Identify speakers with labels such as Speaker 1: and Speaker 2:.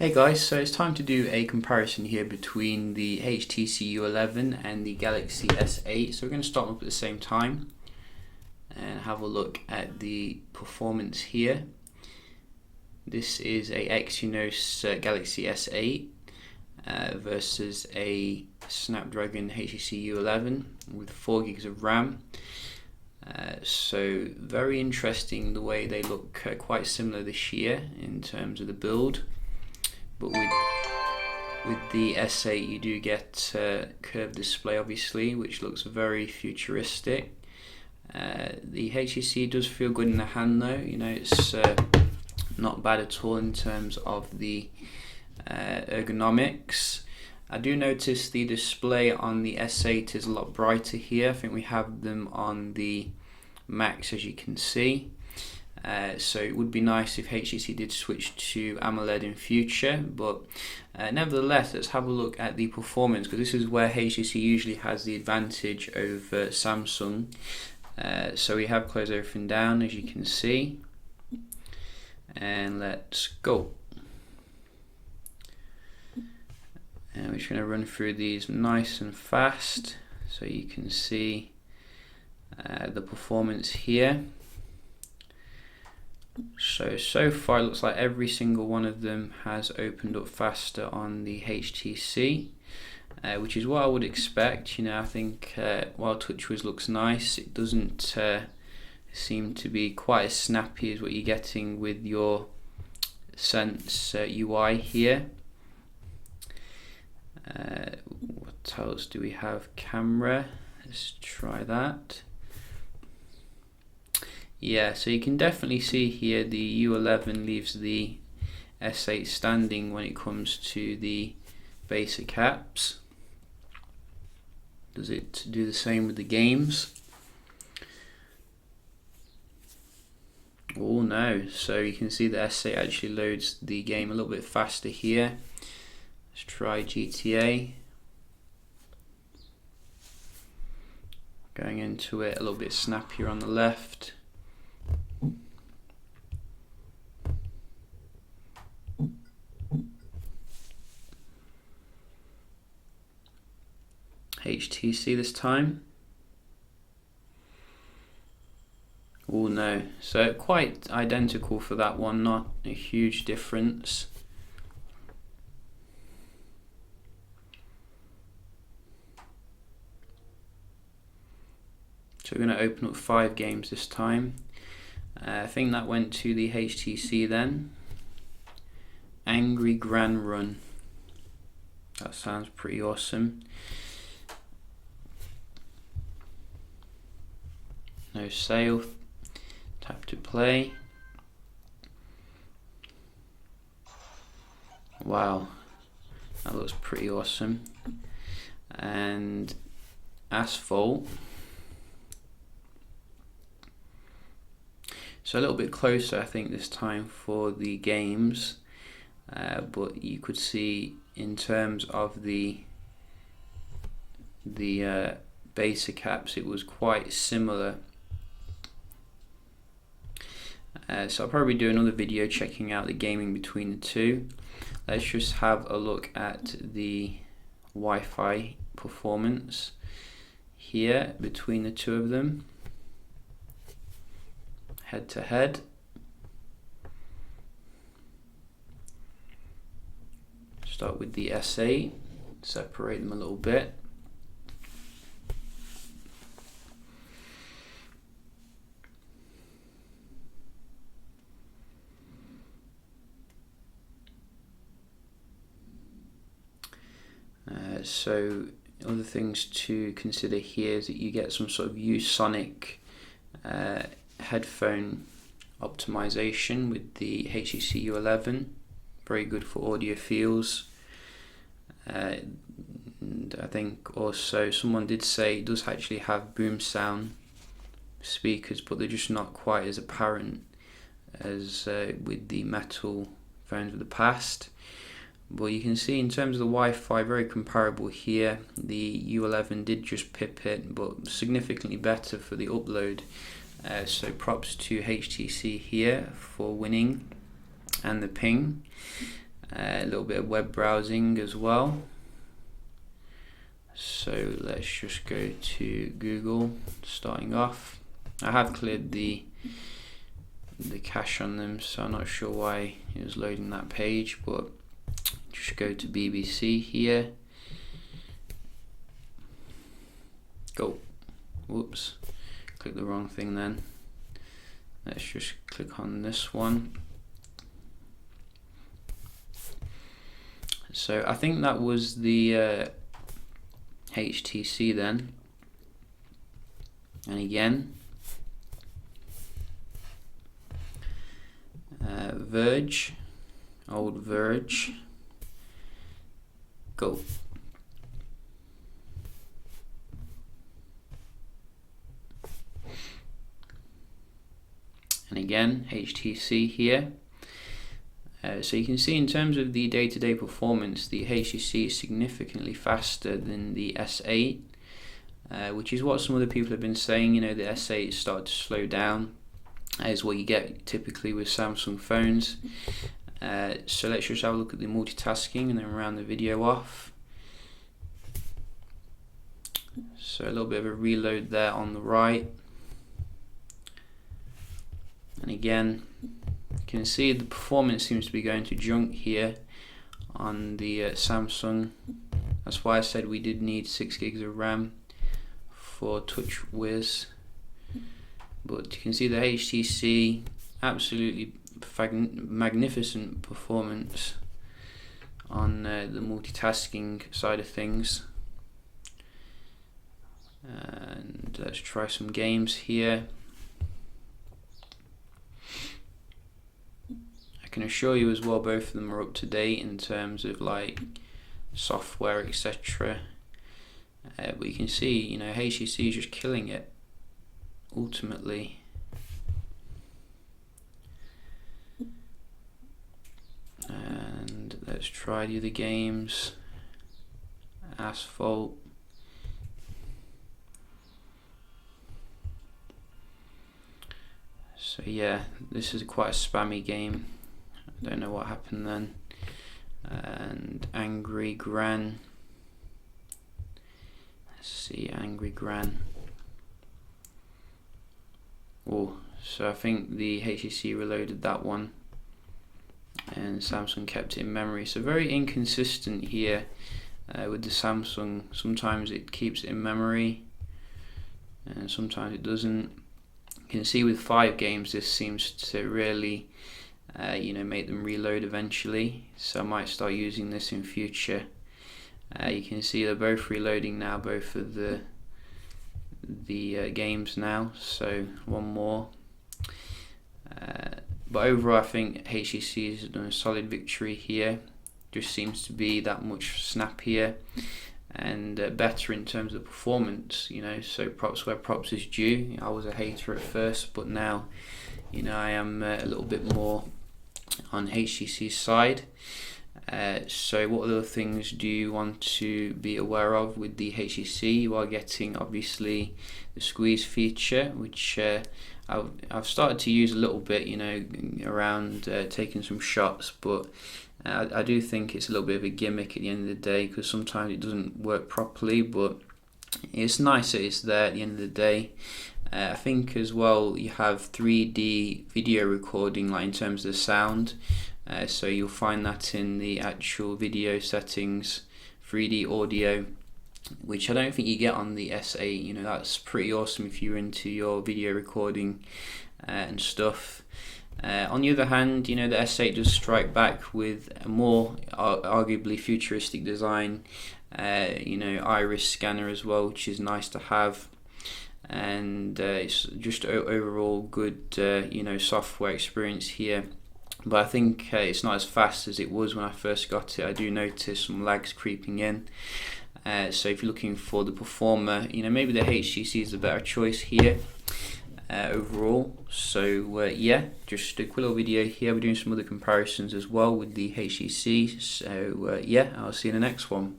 Speaker 1: Hey guys, so it's time to do a comparison here between the HTC U11 and the Galaxy S8. So we're going to start them up at the same time and have a look at the performance here. This is a Exynos Galaxy S8 versus a Snapdragon HTC U11 with 4 gigs of RAM. So very interesting the way they look quite similar this year in terms of the build. But with the S8 you do get curved display obviously, which looks very futuristic. The HTC does feel good in the hand though, you know, it's not bad at all in terms of the ergonomics. I do notice the display on the S8 is a lot brighter here. I think we have them on the Max, as you can see. So it would be nice if HTC did switch to AMOLED in future, but nevertheless, let's have a look at the performance, because this is where HTC usually has the advantage over Samsung. So we have closed everything down, as you can see, and let's go. And we're just going to run through these nice and fast so you can see the performance here. So far it looks like every single one of them has opened up faster on the HTC, which is what I would expect. You know, I think while TouchWiz looks nice, it doesn't seem to be quite as snappy as what you're getting with your Sense UI here. What else do we have? Camera, let's try that. Yeah, so you can definitely see here the U11 leaves the S8 standing when it comes to the basic apps. Does it do the same with the games? Oh no, so you can see the S8 actually loads the game a little bit faster here. Let's try GTA. Going into it a little bit snappier on the left. HTC this time. Oh no, so quite identical for that one, not a huge difference. So we're going to open up 5 games this time. I think that went to the HTC then. Angry Grand Run. That sounds pretty awesome. No sale. Tap to play. Wow, that looks pretty awesome. And Asphalt. So a little bit closer, I think, this time for the games, but you could see in terms of the basic apps, it was quite similar. So I'll probably do another video checking out the gaming between the two. Let's just have a look at the Wi-Fi performance here between the two of them. Head to head. Start with the S8, separate them a little bit. So other things to consider here is that you get some sort of U-Sonic headphone optimization with the HTC U11. Very good for audiophiles. And I think also someone did say it does actually have boom sound speakers, but they're just not quite as apparent as with the metal phones of the past. But you can see in terms of the Wi-Fi, very comparable here. The U11 did just pip it, but significantly better for the upload. So props to HTC here for winning, and the ping. A little bit of web browsing as well. So let's just go to Google. Starting off, I have cleared the cache on them, so I'm not sure why it was loading that page, but just go to BBC here. Go. Whoops, click the wrong thing then. Let's just click on this one. So I think that was the HTC then. And again, Verge, old Verge. Go. And again, HTC here. So you can see in terms of the day-to-day performance, the HTC is significantly faster than the S8, which is what some other people have been saying. You know, the S8 started to slow down, as what you get typically with Samsung phones. So let's just have a look at the multitasking and then round the video off. So a little bit of a reload there on the right. And again, you can see the performance seems to be going to junk here on the Samsung. That's why I said we did need 6 gigs of RAM for TouchWiz. But you can see the HTC, absolutely magnificent performance on the multitasking side of things. And let's try some games here. I can assure you as well, both of them are up to date in terms of like software, etc. But you can see, you know, HTC is just killing it ultimately. And let's try the other games. Asphalt. So yeah, this is quite a spammy game. I don't know what happened then. And Angry Gran. Let's see, Angry Gran. Oh, so I think the HTC reloaded that one and Samsung kept it in memory. So very inconsistent here with the Samsung. Sometimes it keeps it in memory and sometimes it doesn't. You can see with 5 games this seems to really make them reload eventually, so I might start using this in future. You can see they're both reloading now, both of the games now, so one more. But overall I think HTC has done a solid victory here. Just seems to be that much snappier and better in terms of performance, you know, so props where props is due. I was a hater at first, but now, you know, I am a little bit more on HTC's side. So what other things do you want to be aware of with the HTC? You are getting obviously the squeeze feature, which I've started to use a little bit, you know, around taking some shots, but I do think it's a little bit of a gimmick at the end of the day, because sometimes it doesn't work properly, but it's nice that it's there at the end of the day. I think as well you have 3D video recording, like in terms of the sound, so you'll find that in the actual video settings, 3D audio, which I don't think you get on the S8. You know, that's pretty awesome if you're into your video recording and stuff. On the other hand, you know, the S8 does strike back with a more arguably futuristic design, you know, iris scanner as well, which is nice to have. And it's just overall good you know, software experience here, but I think it's not as fast as it was when I first got it. I do notice some lags creeping in, so if you're looking for the performer, you know, maybe the HTC is a better choice here overall. So yeah, just a quick little video here. We're doing some other comparisons as well with the HTC, so yeah, I'll see you in the next one.